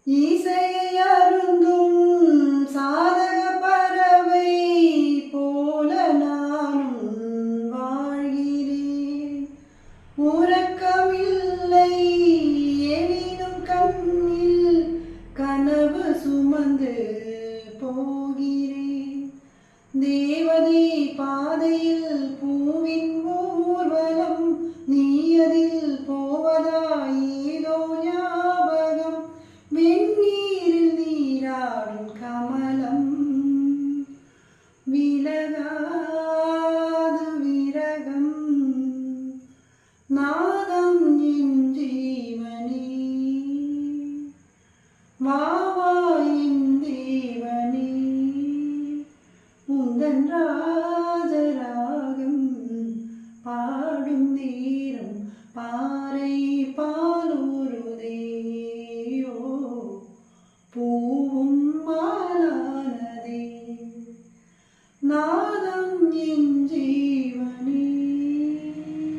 இசையை அருந்தும் சாதக பறவை போல நானும் வாழ்கிறேன். உறக்கமில்லை எனினும் கண்ணில் கனவு சுமந்து போகிறேன். தேவதை பாதையில் பூவின் ஊர்வலம், நீ அதில் போவதாய் ஏதோ ஞாபகம். வெந்நீரில் நீராடும் கமலம் விலகாது விரகம். நாதம் என் ஜீவனே, வாவா என் தேவனே, உந்தன் ராஜராகம் பாடும் நேரம் பாறை பாலூருதேயோ, பூவும் மாலானதே.